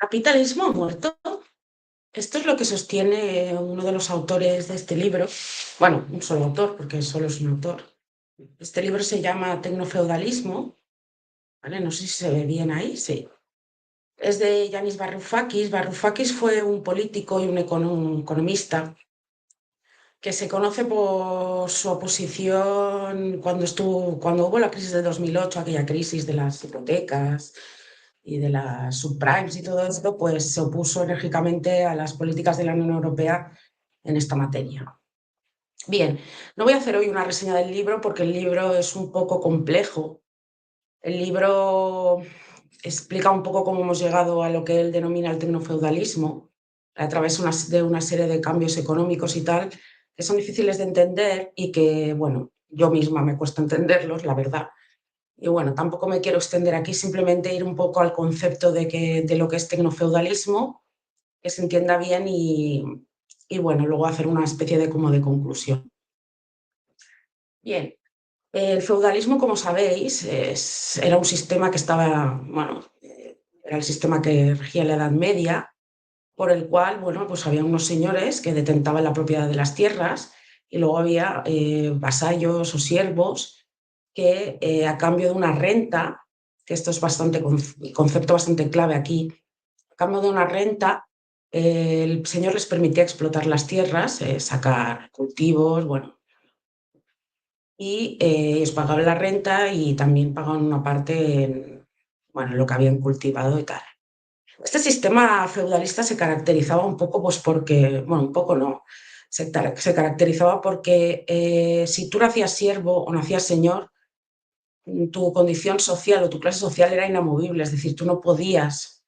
¿Capitalismo ha muerto? Esto es lo que sostiene uno de los autores de este libro. Bueno, un solo autor, porque solo es un autor. Este libro se llama Tecnofeudalismo, ¿vale? No sé si se ve bien ahí, sí. Es de Yanis Varoufakis. Varoufakis fue un político y un economista que se conoce por su oposición cuando hubo la crisis de 2008, aquella crisis de las hipotecas y de las subprimes y todo esto, pues se opuso enérgicamente a las políticas de la Unión Europea en esta materia. Bien, no voy a hacer hoy una reseña del libro porque el libro es un poco complejo. El libro explica un poco cómo hemos llegado a lo que él denomina el tecnofeudalismo a través de una serie de cambios económicos y tal, que son difíciles de entender y que, bueno, yo misma me cuesta entenderlos, la verdad. Y bueno, tampoco me quiero extender aquí, simplemente ir un poco al concepto de lo que es tecnofeudalismo, que se entienda bien y bueno, luego hacer una especie de como de conclusión. Bien, el feudalismo, como sabéis, era un sistema que estaba, bueno, era el sistema que regía la Edad Media, por el cual, bueno, pues había unos señores que detentaban la propiedad de las tierras y luego había vasallos o siervos que a cambio de una renta, que esto es bastante concepto bastante clave aquí, a cambio de una renta, el señor les permitía explotar las tierras, sacar cultivos, bueno, y ellos pagaban la renta y también pagaban una parte en, bueno, lo que habían cultivado y tal. Este sistema feudalista se caracterizaba un poco, pues porque, bueno, un poco no, se caracterizaba porque si tú nacías siervo o nacías señor, tu condición social o tu clase social era inamovible, es decir, tú no podías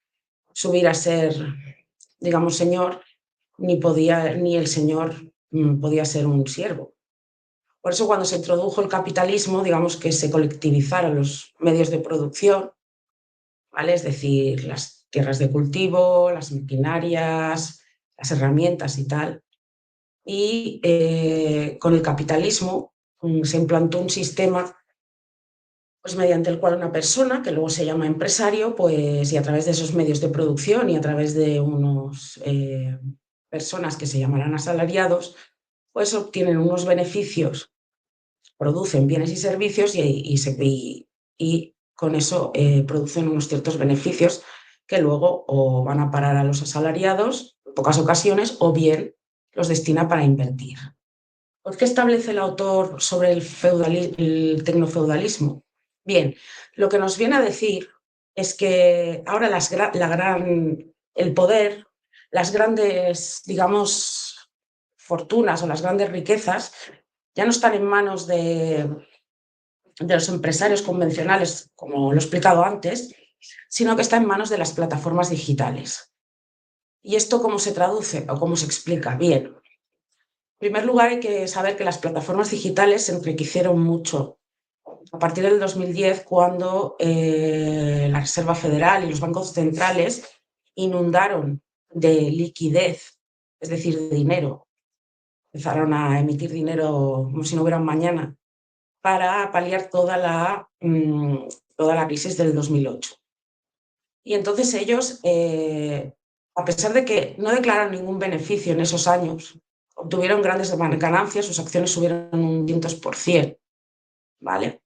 subir a ser, digamos, señor, ni el señor podía ser un siervo. Por eso cuando se introdujo el capitalismo, digamos que se colectivizaron los medios de producción, ¿vale? Es decir, las tierras de cultivo, las maquinarias, las herramientas y tal. Y con el capitalismo se implantó un sistema pues, mediante el cual una persona, que luego se llama empresario, pues, y a través de esos medios de producción y a través de unos personas que se llamarán asalariados, pues obtienen unos beneficios, producen bienes y servicios y con eso producen unos ciertos beneficios que luego o van a parar a los asalariados en pocas ocasiones o bien los destina para invertir. ¿Por qué establece el autor sobre el tecnofeudalismo? Bien, lo que nos viene a decir es que ahora el poder, las grandes, digamos, fortunas o las grandes riquezas ya no están en manos de los empresarios convencionales, como lo he explicado antes, sino que está en manos de las plataformas digitales. ¿Y esto cómo se traduce o cómo se explica? Bien, en primer lugar hay que saber que las plataformas digitales se enriquecieron mucho a partir del 2010, cuando la Reserva Federal y los bancos centrales inundaron de liquidez, es decir, de dinero. Empezaron a emitir dinero como si no hubiera un mañana para paliar toda la crisis del 2008. Y entonces ellos, a pesar de que no declararon ningún beneficio en esos años, obtuvieron grandes ganancias, sus acciones subieron un 500%, ¿vale?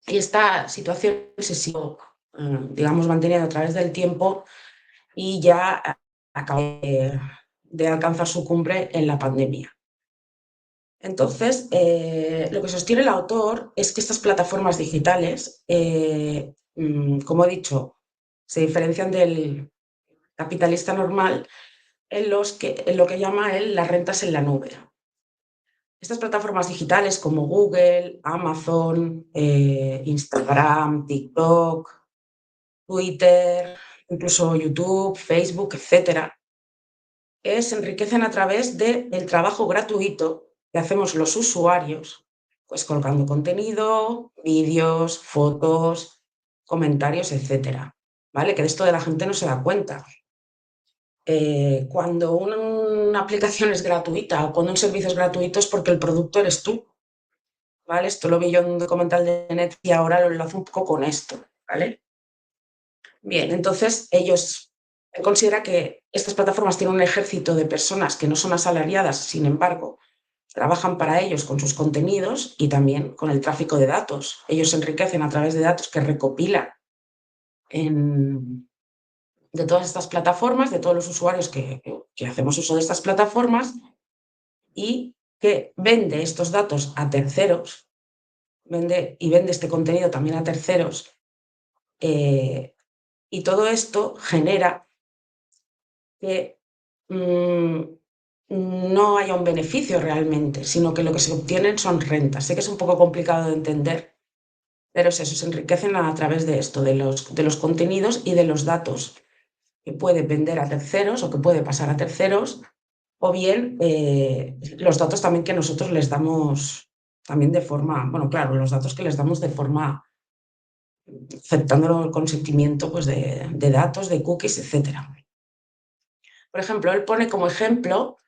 Y esta situación se siguió, digamos, manteniendo a través del tiempo y ya acabó de alcanzar su cumbre en la pandemia. Entonces, lo que sostiene el autor es que estas plataformas digitales, como he dicho, se diferencian del capitalista normal en lo que llama él las rentas en la nube. Estas plataformas digitales como Google, Amazon, Instagram, TikTok, Twitter, incluso YouTube, Facebook, etcétera, se enriquecen a través del trabajo gratuito que hacemos los usuarios, pues colgando contenido, vídeos, fotos, comentarios, etcétera. ¿Vale? Que de esto de la gente no se da cuenta. Cuando una aplicación es gratuita o cuando un servicio es gratuito es porque el producto eres tú. ¿Vale? Esto lo vi yo en un documental de Netflix y ahora lo enlazo un poco con esto. ¿Vale? Bien, entonces ellos Él considera que estas plataformas tienen un ejército de personas que no son asalariadas, sin embargo, trabajan para ellos con sus contenidos y también con el tráfico de datos. Ellos se enriquecen a través de datos que recopilan de todas estas plataformas, de todos los usuarios que hacemos uso de estas plataformas, y que vende estos datos a terceros, vende este contenido también a terceros, y todo esto genera que no haya un beneficio realmente, sino que lo que se obtienen son rentas. Sé que es un poco complicado de entender, pero es eso, se enriquecen a través de esto, de los contenidos y de los datos que puede vender a terceros o que puede pasar a terceros, o bien los datos también que nosotros les damos también de forma, bueno, claro, los datos que les damos de forma aceptando el consentimiento pues, de datos, de cookies, etcétera. Por ejemplo, él pone como ejemplo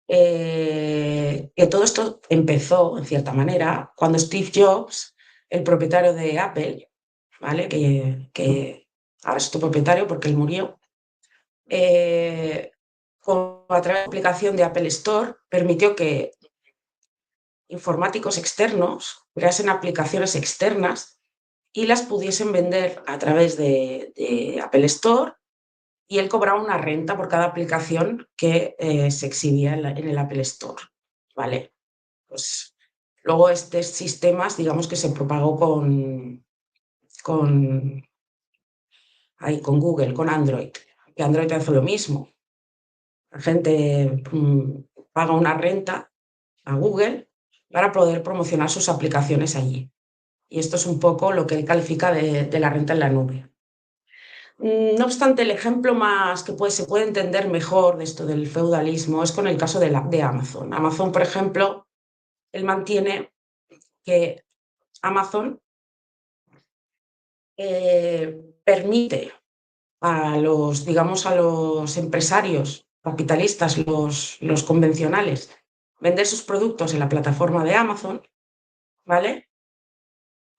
que todo esto empezó, en cierta manera, cuando Steve Jobs, el propietario de Apple, ¿vale? que ahora es tu propietario porque él murió, a través de la aplicación de Apple Store, permitió que informáticos externos creasen aplicaciones externas y las pudiesen vender a través de Apple Store, y él cobraba una renta por cada aplicación que se exhibía en el Apple Store, ¿vale? Pues luego estos sistemas, digamos que se propagó con, con Google, con Android, que Android hace lo mismo. La gente paga una renta a Google para poder promocionar sus aplicaciones allí. Y esto es un poco lo que él califica de la renta en la nube. No obstante, el ejemplo más que se puede entender mejor de esto del feudalismo es con el caso de Amazon. Amazon, por ejemplo, él mantiene que Amazon permite a digamos, a los empresarios capitalistas, los convencionales, vender sus productos en la plataforma de Amazon, ¿vale?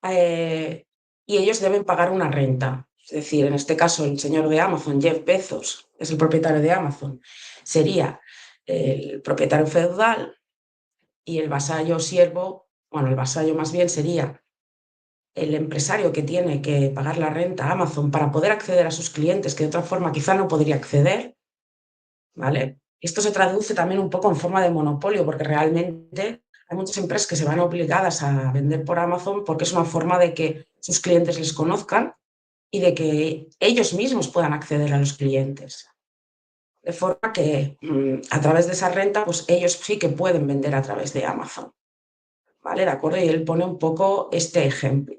Y ellos deben pagar una renta. Es decir, en este caso, el señor de Amazon, Jeff Bezos, es el propietario de Amazon, sería el propietario feudal, y el vasallo siervo, bueno, el vasallo más bien sería el empresario que tiene que pagar la renta a Amazon para poder acceder a sus clientes, que de otra forma quizá no podría acceder, ¿vale? Esto se traduce también un poco en forma de monopolio, porque realmente hay muchas empresas que se van obligadas a vender por Amazon porque es una forma de que sus clientes les conozcan y de que ellos mismos puedan acceder a los clientes. De forma que a través de esa renta, pues ellos sí que pueden vender a través de Amazon, ¿vale? ¿De acuerdo? Y él pone un poco este ejemplo.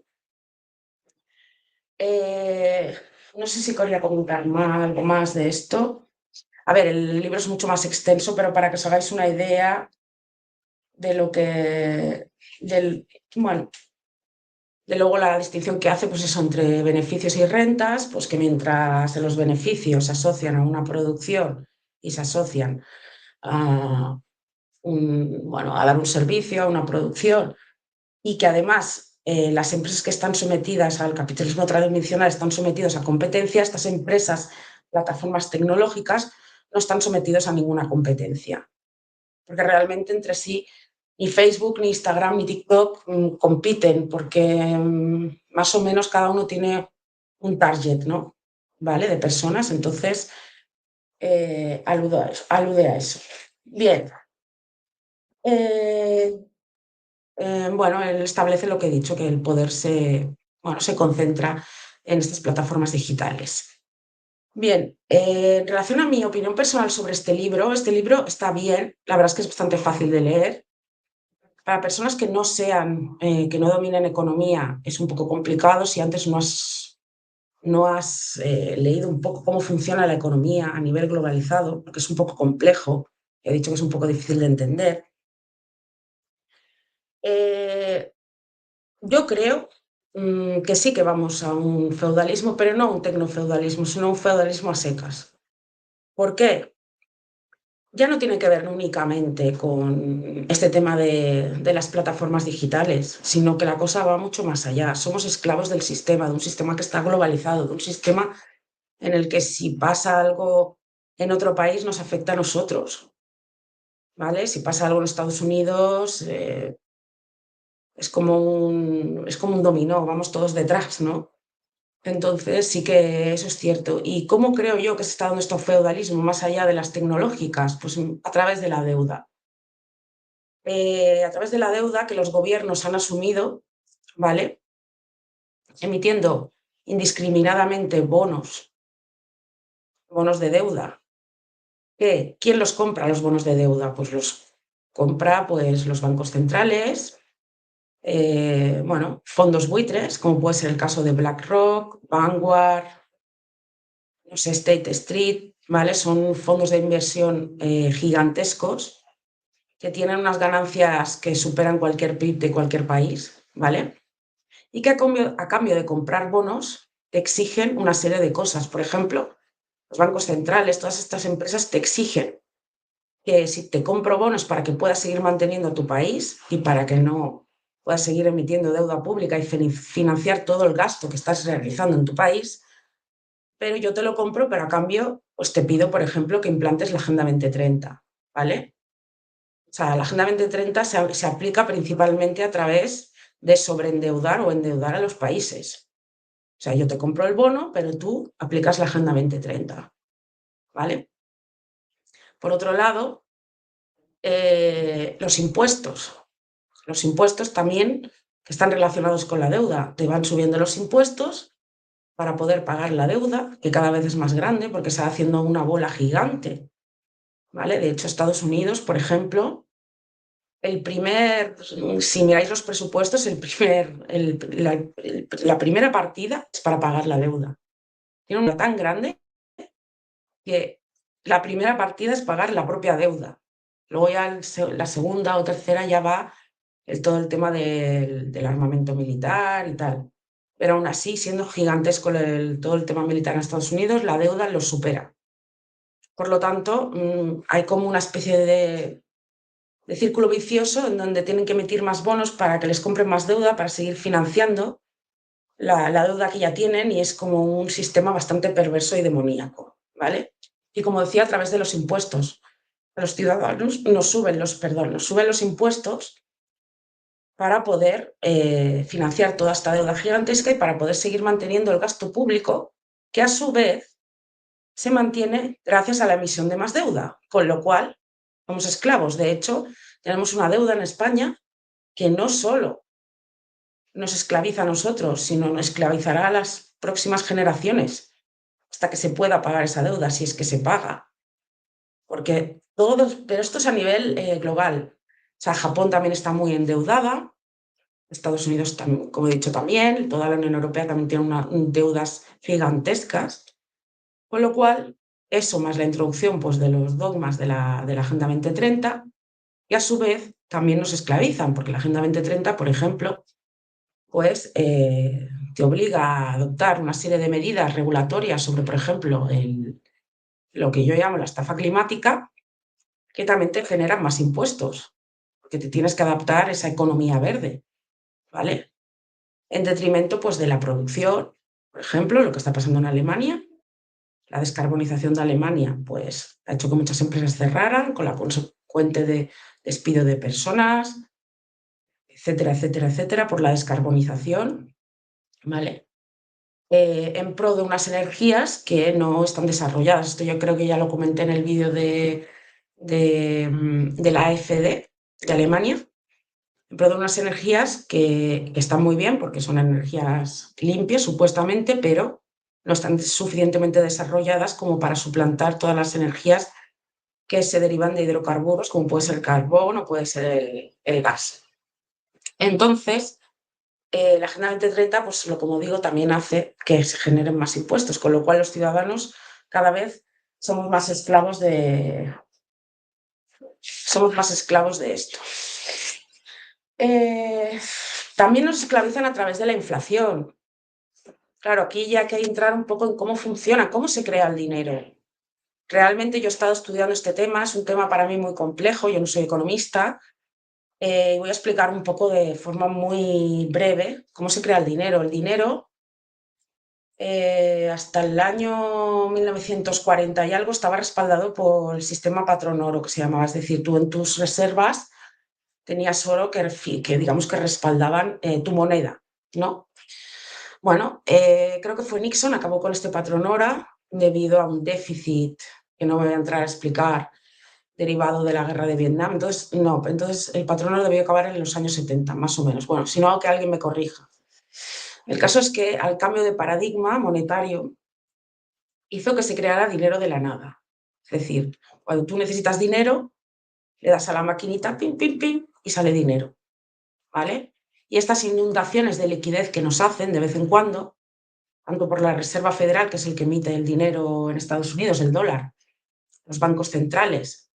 No sé si quería comentar algo más de esto. A ver, el libro es mucho más extenso, pero para que os hagáis una idea de lo que, bueno, de luego la distinción que hace, pues eso, entre beneficios y rentas, pues que mientras los beneficios se asocian a una producción y se asocian a, bueno, a dar un servicio, a una producción, y que además las empresas que están sometidas al capitalismo tradicional están sometidas a competencia, estas empresas, plataformas tecnológicas, no están sometidos a ninguna competencia, porque realmente entre sí ni Facebook, ni Instagram, ni TikTok compiten, porque más o menos cada uno tiene un target, ¿no? ¿Vale? De personas, entonces alude a eso. Bien. Bueno, él establece lo que he dicho, que el poder bueno, se concentra en estas plataformas digitales. Bien, en relación a mi opinión personal sobre este libro está bien, la verdad es que es bastante fácil de leer. Para personas que no que no dominen economía, es un poco complicado si antes no has leído un poco cómo funciona la economía a nivel globalizado, porque es un poco complejo, he dicho que es un poco difícil de entender. Eh, Yo creo que sí que vamos a un feudalismo, pero no un tecnofeudalismo, sino un feudalismo a secas. ¿Por qué? Ya no tiene que ver únicamente con este tema de las plataformas digitales, sino que la cosa va mucho más allá. Somos esclavos del sistema, de un sistema que está globalizado, de un sistema en el que si pasa algo en otro país nos afecta a nosotros, ¿vale? Si pasa algo en Estados Unidos, es como un dominó, vamos todos detrás, ¿no? Entonces sí que eso es cierto. ¿Y cómo creo yo que se está dando este feudalismo más allá de las tecnológicas? Pues a través de la deuda. A través de la deuda que los gobiernos han asumido, ¿vale? Emitiendo indiscriminadamente bonos de deuda. ¿Quién los compra los bonos de deuda? Pues los compra pues, los bancos centrales, bueno, fondos buitres, como puede ser el caso de BlackRock, Vanguard, no sé, State Street, ¿vale? Son fondos de inversión gigantescos que tienen unas ganancias que superan cualquier PIB de cualquier país, ¿vale? Y que a cambio de comprar bonos te exigen una serie de cosas. Por ejemplo, los bancos centrales, todas estas empresas te exigen que si te compro bonos para que puedas seguir manteniendo tu país y para que no puedas seguir emitiendo deuda pública y financiar todo el gasto que estás realizando en tu país, pero yo te lo compro, pero a cambio pues te pido, por ejemplo, que implantes la Agenda 2030, ¿vale? O sea, la Agenda 2030 se aplica principalmente a través de sobreendeudar o endeudar a los países. O sea, yo te compro el bono, pero tú aplicas la Agenda 2030, ¿vale? Por otro lado, los impuestos. Los impuestos también que están relacionados con la deuda. Te van subiendo los impuestos para poder pagar la deuda, que cada vez es más grande porque se va haciendo una bola gigante, ¿vale? De hecho, Estados Unidos, por ejemplo, si miráis los presupuestos, la primera partida es para pagar la deuda. Tiene una tan grande que la primera partida es pagar la propia deuda. Luego ya la segunda o tercera ya va todo el tema del armamento militar y tal. Pero aún así, siendo gigantesco todo el tema militar en Estados Unidos, la deuda lo supera. Por lo tanto, hay como una especie de círculo vicioso en donde tienen que emitir más bonos para que les compren más deuda, para seguir financiando la deuda que ya tienen, y es como un sistema bastante perverso y demoníaco, ¿vale? Y como decía, a través de los impuestos. A los ciudadanos nos suben los impuestos para poder financiar toda esta deuda gigantesca y para poder seguir manteniendo el gasto público, que a su vez se mantiene gracias a la emisión de más deuda, con lo cual somos esclavos. De hecho, tenemos una deuda en España que no solo nos esclaviza a nosotros, sino nos esclavizará a las próximas generaciones hasta que se pueda pagar esa deuda, si es que se paga. Pero esto es a nivel global. O sea, Japón también está muy endeudada, Estados Unidos, como he dicho, también, toda la Unión Europea también tiene deudas gigantescas, con lo cual, eso más la introducción pues, de los dogmas de la Agenda 2030, y a su vez también nos esclavizan, porque la Agenda 2030, por ejemplo, pues te obliga a adoptar una serie de medidas regulatorias sobre, por ejemplo, lo que yo llamo la estafa climática, que también te generan más impuestos, porque te tienes que adaptar a esa economía verde, ¿vale? En detrimento pues, de la producción, por ejemplo, lo que está pasando en Alemania. La descarbonización de Alemania pues, ha hecho que muchas empresas cerraran, con la consecuente despido de personas, etcétera, etcétera, etcétera, por la descarbonización, ¿vale? En pro de unas energías que no están desarrolladas. Esto yo creo que ya lo comenté en el vídeo de la AfD de Alemania, en pro de unas energías que están muy bien porque son energías limpias, supuestamente, pero no están suficientemente desarrolladas como para suplantar todas las energías que se derivan de hidrocarburos, como puede ser el carbón o puede ser el gas. Entonces, la Agenda 2030, pues como digo, también hace que se generen más impuestos, con lo cual los ciudadanos cada vez somos más esclavos de esto. También nos esclavizan a través de la inflación. Claro, aquí ya hay que entrar un poco en cómo funciona, cómo se crea el dinero. Realmente yo he estado estudiando este tema, es un tema para mí muy complejo, yo no soy economista. Voy a explicar un poco de forma muy breve cómo se crea el dinero. El dinero hasta el año 1940 y algo estaba respaldado por el sistema patrón oro, que se llamaba. Es decir, tú en tus reservas tenías oro que digamos que respaldaban tu moneda, ¿no? Bueno, creo que fue Nixon, acabó con este patrón oro debido a un déficit que no me voy a entrar a explicar, derivado de la guerra de Vietnam. Entonces, no, entonces el patrón oro debió acabar en los años 70, más o menos. Bueno, si no, que alguien me corrija. El caso es que al cambio de paradigma monetario hizo que se creara dinero de la nada. Es decir, cuando tú necesitas dinero, le das a la maquinita, pim, pim, pim, y sale dinero, ¿vale? Y estas inundaciones de liquidez que nos hacen de vez en cuando, tanto por la Reserva Federal, que es el que emite el dinero en Estados Unidos, el dólar, los bancos centrales,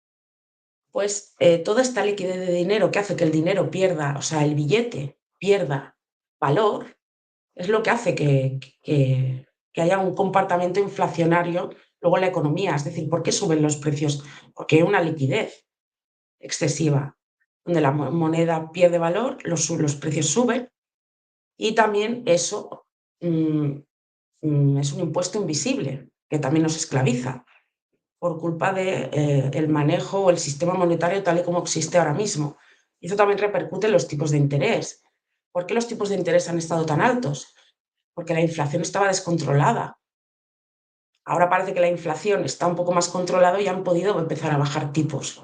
pues toda esta liquidez de dinero que hace que el dinero pierda, o sea, el billete pierda valor, es lo que hace que haya un comportamiento inflacionario luego en la economía. Es decir, ¿por qué suben los precios? Porque hay una liquidez excesiva, donde la moneda pierde valor, los precios suben y también eso mm, es un impuesto invisible que también nos esclaviza por culpa del manejo o el sistema monetario tal y como existe ahora mismo. Y eso también repercute en los tipos de interés. ¿Por qué los tipos de interés han estado tan altos? Porque la inflación estaba descontrolada. Ahora parece que la inflación está un poco más controlada y han podido empezar a bajar tipos.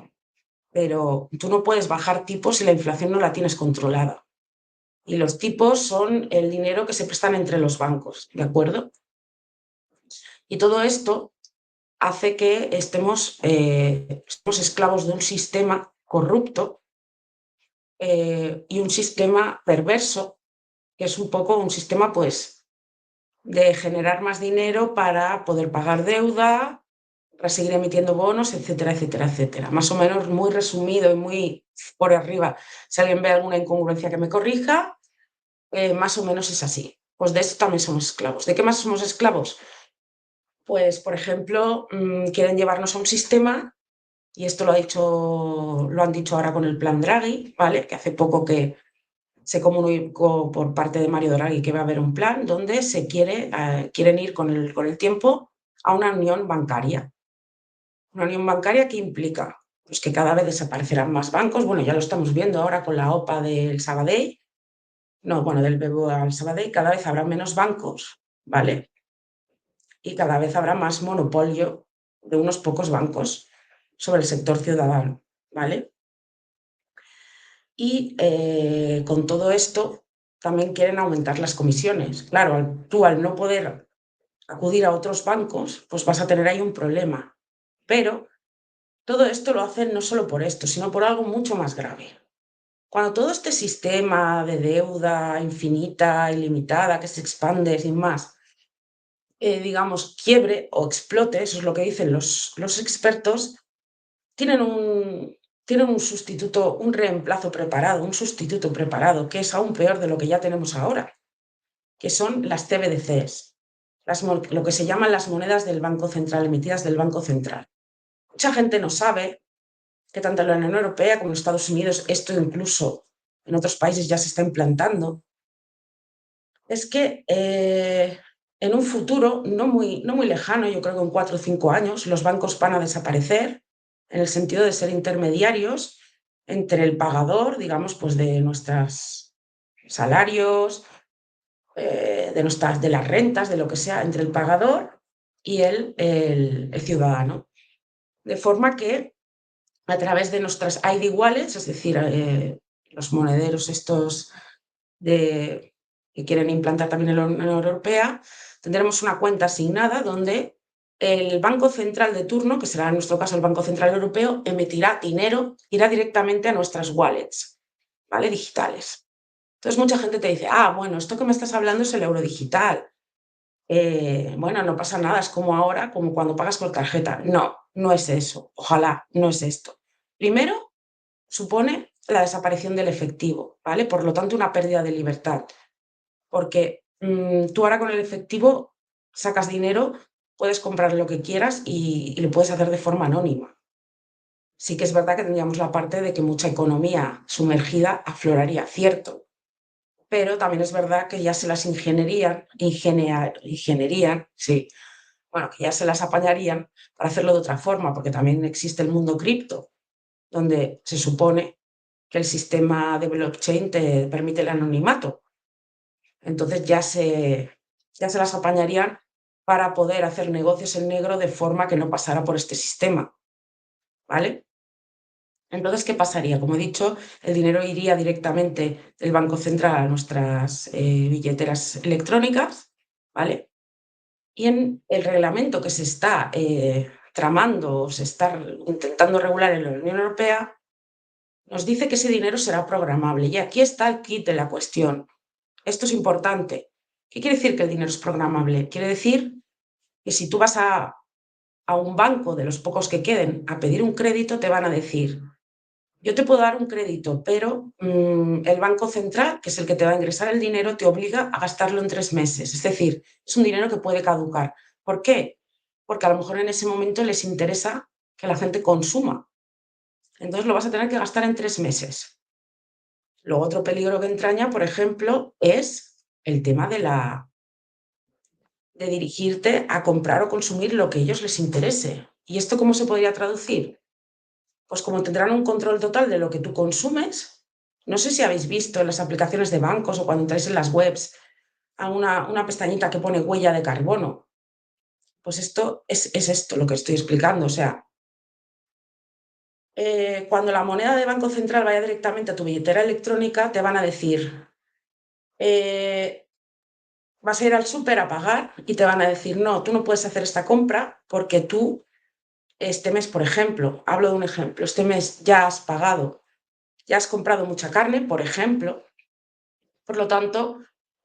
Pero tú no puedes bajar tipos si la inflación no la tienes controlada. Y los tipos son el dinero que se prestan entre los bancos, ¿de acuerdo? Y todo esto hace que estemos esclavos de un sistema corrupto y un sistema perverso, que es un poco un sistema, pues, de generar más dinero para poder pagar deuda, para seguir emitiendo bonos, etcétera, etcétera, etcétera. Más o menos muy resumido y muy por arriba. Si alguien ve alguna incongruencia que me corrija, más o menos es así. Pues de esto también somos esclavos. ¿De qué más somos esclavos? Pues, por ejemplo, quieren llevarnos a un sistema, y esto lo han dicho ahora con el plan Draghi, ¿vale? Que hace poco que se comunicó por parte de Mario Draghi que va a haber un plan donde quieren ir con el tiempo a una unión bancaria. Una unión bancaria que implica pues, que cada vez desaparecerán más bancos. Bueno, ya lo estamos viendo ahora con la OPA del Sabadell. No, bueno, del BBVA al Sabadell, cada vez habrá menos bancos, ¿vale? Y cada vez habrá más monopolio de unos pocos bancos sobre el sector ciudadano, ¿vale? Y con todo esto también quieren aumentar las comisiones. Claro, tú al no poder acudir a otros bancos, pues vas a tener ahí un problema. Pero todo esto lo hacen no solo por esto, sino por algo mucho más grave. Cuando todo este sistema de deuda infinita, ilimitada, que se expande sin más, digamos, quiebre o explote, eso es lo que dicen los expertos, tienen tienen un sustituto, un reemplazo preparado, un sustituto preparado, que es aún peor de lo que ya tenemos ahora, que son las CBDCs, lo que se llaman las monedas del Banco Central, emitidas del Banco Central. Mucha gente no sabe que tanto en la Unión Europea como en Estados Unidos, esto incluso en otros países ya se está implantando, es que en un futuro no muy lejano, yo creo que en 4 o 5 años, los bancos van a desaparecer en el sentido de ser intermediarios entre el pagador, digamos, pues de nuestros salarios, de las rentas, de lo que sea, entre el pagador y el ciudadano. De forma que a través de nuestras ID wallets, es decir, los monederos estos que quieren implantar también en la Unión Europea, tendremos una cuenta asignada donde el Banco Central de turno, que será en nuestro caso el Banco Central Europeo, emitirá dinero, irá directamente a nuestras wallets, ¿vale? Digitales. Entonces mucha gente te dice, bueno, esto que me estás hablando es el euro digital. Bueno, no pasa nada, es como ahora, como cuando pagas con tarjeta. No, no es eso. Ojalá, no es esto. Primero, supone la desaparición del efectivo, ¿vale? Por lo tanto, una pérdida de libertad. Porque tú ahora con el efectivo sacas dinero, puedes comprar lo que quieras y lo puedes hacer de forma anónima. Sí que es verdad que tendríamos la parte de que mucha economía sumergida afloraría, cierto, pero también es verdad que ya se las sí, bueno, que ya se las apañarían para hacerlo de otra forma, porque también existe el mundo cripto, donde se supone que el sistema de blockchain te permite el anonimato. Entonces ya se las apañarían para poder hacer negocios en negro de forma que no pasara por este sistema, ¿vale? Entonces, ¿qué pasaría? Como he dicho, el dinero iría directamente del Banco Central a nuestras billeteras electrónicas, ¿vale? Y en el reglamento que se está tramando o se está intentando regular en la Unión Europea, nos dice que ese dinero será programable. Y aquí está el kit de la cuestión. Esto es importante. ¿Qué quiere decir que el dinero es programable? Quiere decir que si tú vas a un banco de los pocos que queden a pedir un crédito, te van a decir, yo te puedo dar un crédito, pero el Banco Central, que es el que te va a ingresar el dinero, te obliga a gastarlo en 3 meses. Es decir, es un dinero que puede caducar. ¿Por qué? Porque a lo mejor en ese momento les interesa que la gente consuma. Entonces lo vas a tener que gastar en 3 meses. Luego otro peligro que entraña, por ejemplo, es el tema de dirigirte a comprar o consumir lo que a ellos les interese. ¿Y esto cómo se podría traducir? Pues como tendrán un control total de lo que tú consumes. No sé si habéis visto en las aplicaciones de bancos o cuando entráis en las webs a una pestañita que pone huella de carbono. Pues esto es esto lo que estoy explicando. O sea, cuando la moneda de Banco Central vaya directamente a tu billetera electrónica, te van a decir, eh, vas a ir al súper a pagar y te van a decir, no, tú no puedes hacer esta compra porque tú este mes, por ejemplo, hablo de un ejemplo, este mes ya has pagado, ya has comprado mucha carne, por ejemplo, por lo tanto,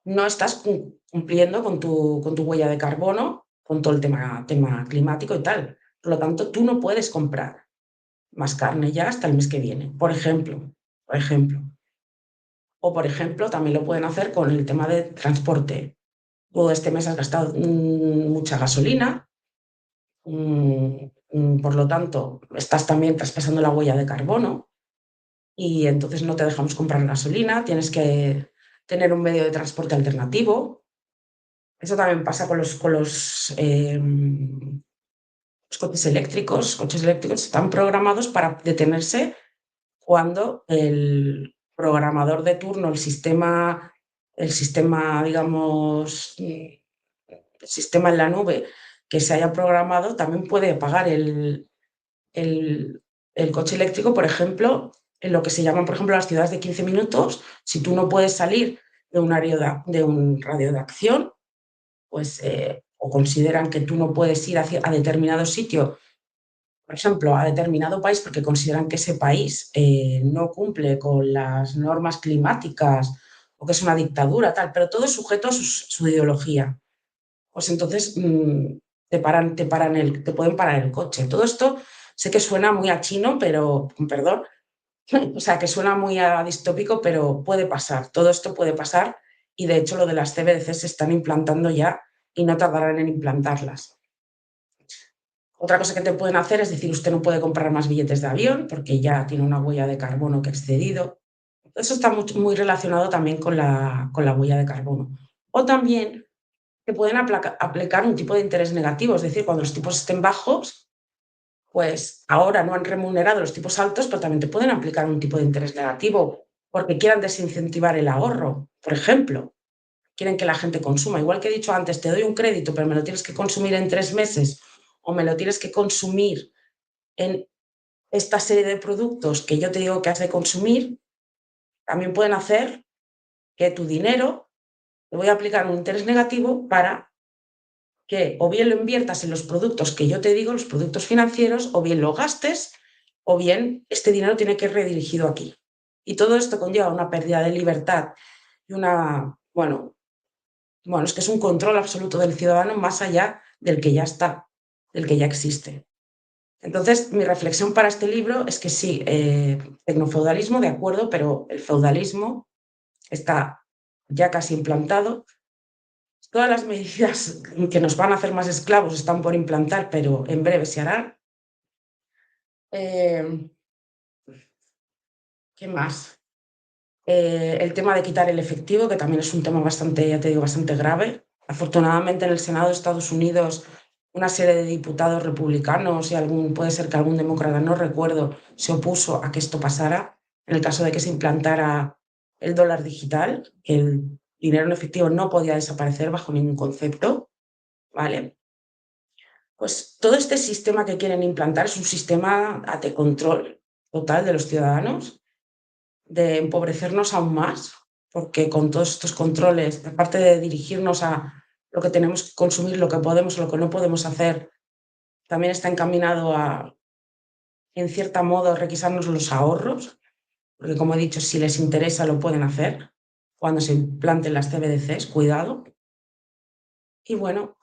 no estás cumpliendo con tu huella de carbono, con todo el tema climático y tal. Por lo tanto, tú no puedes comprar más carne ya hasta el mes que viene, por ejemplo. Por ejemplo. O, por ejemplo, también lo pueden hacer con el tema de transporte. Tú este mes has gastado mucha gasolina, por lo tanto, estás también traspasando la huella de carbono y entonces no te dejamos comprar gasolina, tienes que tener un medio de transporte alternativo. Eso también pasa los coches eléctricos. Coches eléctricos están programados para detenerse cuando el programador de turno, el sistema, digamos, el sistema en la nube que se haya programado, también puede apagar el, el coche eléctrico, por ejemplo, en lo que se llaman, por ejemplo, las ciudades de 15 minutos. Si tú no puedes salir de un radio de acción, pues, o consideran que tú no puedes ir a determinado sitio, por ejemplo, a determinado país, porque consideran que ese país no cumple con las normas climáticas o que es una dictadura, tal, pero todo es sujeto a su ideología. Pues entonces te pueden parar el coche. Todo esto sé que suena muy a chino, pero, con perdón, o sea, que suena muy a distópico, pero puede pasar. Todo esto puede pasar y de hecho lo de las CBDC se están implantando ya y no tardarán en implantarlas. Otra cosa que te pueden hacer es decir, usted no puede comprar más billetes de avión porque ya tiene una huella de carbono que ha excedido. Eso está muy relacionado también con la huella de carbono. O también que pueden aplicar un tipo de interés negativo, es decir, cuando los tipos estén bajos, pues ahora no han remunerado los tipos altos, pero también te pueden aplicar un tipo de interés negativo porque quieran desincentivar el ahorro, por ejemplo. Quieren que la gente consuma. Igual que he dicho antes, te doy un crédito, pero me lo tienes que consumir en 3 meses o me lo tienes que consumir en esta serie de productos que yo te digo que has de consumir, también pueden hacer que tu dinero, te voy a aplicar un interés negativo para que o bien lo inviertas en los productos que yo te digo, los productos financieros, o bien lo gastes, o bien este dinero tiene que ir redirigido aquí. Y todo esto conlleva una pérdida de libertad y bueno, es que es un control absoluto del ciudadano más allá del que ya está, del que ya existe. Entonces, mi reflexión para este libro es que sí, tecnofeudalismo, de acuerdo, pero el feudalismo está ya casi implantado. Todas las medidas que nos van a hacer más esclavos están por implantar, pero en breve se harán. Eh, ¿Qué más? El tema de quitar el efectivo, que también es un tema bastante, ya te digo, bastante grave. Afortunadamente en el Senado de Estados Unidos una serie de diputados republicanos y puede ser que algún demócrata, no recuerdo, se opuso a que esto pasara. En el caso de que se implantara el dólar digital, que el dinero en efectivo no podía desaparecer bajo ningún concepto, ¿vale? Pues todo este sistema que quieren implantar es un sistema de control total de los ciudadanos, de empobrecernos aún más, porque con todos estos controles, aparte de dirigirnos a lo que tenemos que consumir, lo que podemos o lo que no podemos hacer, también está encaminado a, en cierto modo, requisarnos los ahorros, porque como he dicho, si les interesa lo pueden hacer cuando se implanten las CBDCs, cuidado. Y bueno,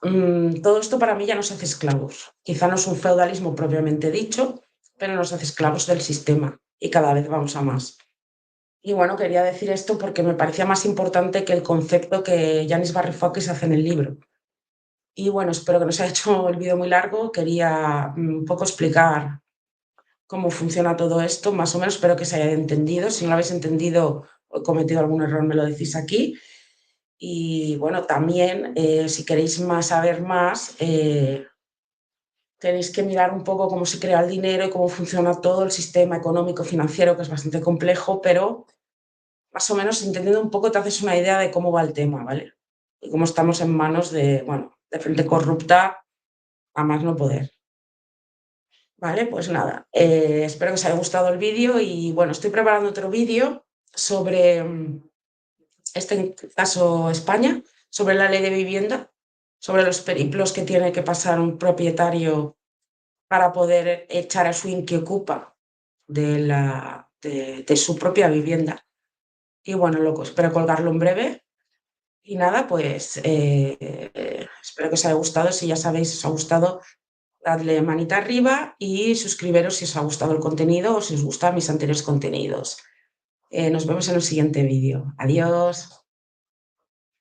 todo esto para mí ya nos hace esclavos. Quizá no es un feudalismo propiamente dicho, pero nos hace esclavos del sistema y cada vez vamos a más. Y bueno, quería decir esto porque me parecía más importante que el concepto que Yanis Varoufakis hace en el libro. Y bueno, espero que no se haya hecho el vídeo muy largo. Quería un poco explicar cómo funciona todo esto, más o menos. Espero que se haya entendido. Si no lo habéis entendido o he cometido algún error, me lo decís aquí. Y bueno, también, si queréis saber más, tenéis que mirar un poco cómo se crea el dinero y cómo funciona todo el sistema económico financiero, que es bastante complejo, pero más o menos entendiendo un poco te haces una idea de cómo va el tema, ¿vale? Y cómo estamos en manos de, bueno, de gente corrupta a más no poder. Vale, pues nada, espero que os haya gustado el vídeo y bueno, estoy preparando otro vídeo sobre este caso España, sobre la ley de vivienda, sobre los periplos que tiene que pasar un propietario para poder echar a su inquiocupa de su propia vivienda. Y bueno, loco, espero colgarlo en breve. Y nada, pues espero que os haya gustado. Si ya sabéis, si os ha gustado, dadle manita arriba y suscribiros si os ha gustado el contenido o si os gustan mis anteriores contenidos. Nos vemos en el siguiente vídeo. Adiós.